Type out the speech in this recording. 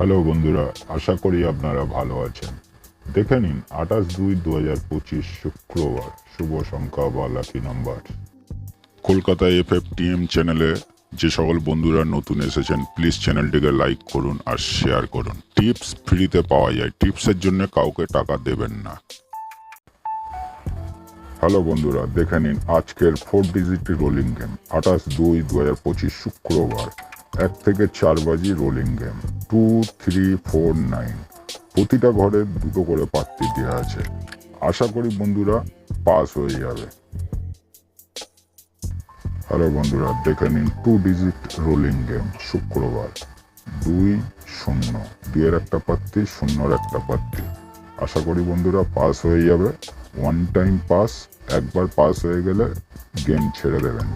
Hello বন্ধুরা, আশা করি আপনারা ভালো আছেন। দেখে নিন 28/2/2025 শুক্রবার শুভ সংখ্যা বা লাকি নাম্বার। কলকাতা FFTM চ্যানেলে যে সকল বন্ধুরা নতুন এসেছেন প্লিজ চ্যানেলটিকে লাইক করুন আর শেয়ার করুন। টিপস ফ্রিতে পাওয়া যায়, টিপসের জন্য কাউকে টাকা দেবেন না। হ্যালো বন্ধুরা, দেখে নিন আজকের 4 ডিজিট রোলিং গেম 28/2/2025 শুক্রবার 1 থেকে 4 বাজি রোলিং গেম 2, 3, 4, 9। প্রতিটা ঘরে দুটো করে পাত্তি দেওয়া আছে। আশা করি বন্ধুরা পাস হয়ে যাবে। হ্যালো বন্ধুরা, দেখে নিন 2 ডিজিট রোলিং গেম শুক্রবার 2, 0, 2-এর একটা পাত্তি, 0-র একটা পাত্তি। আশা করি বন্ধুরা পাস হয়ে যাবে। ওয়ান টাইম পাস, একবার পাস হয়ে গেলে গেম ছেড়ে দেবেন।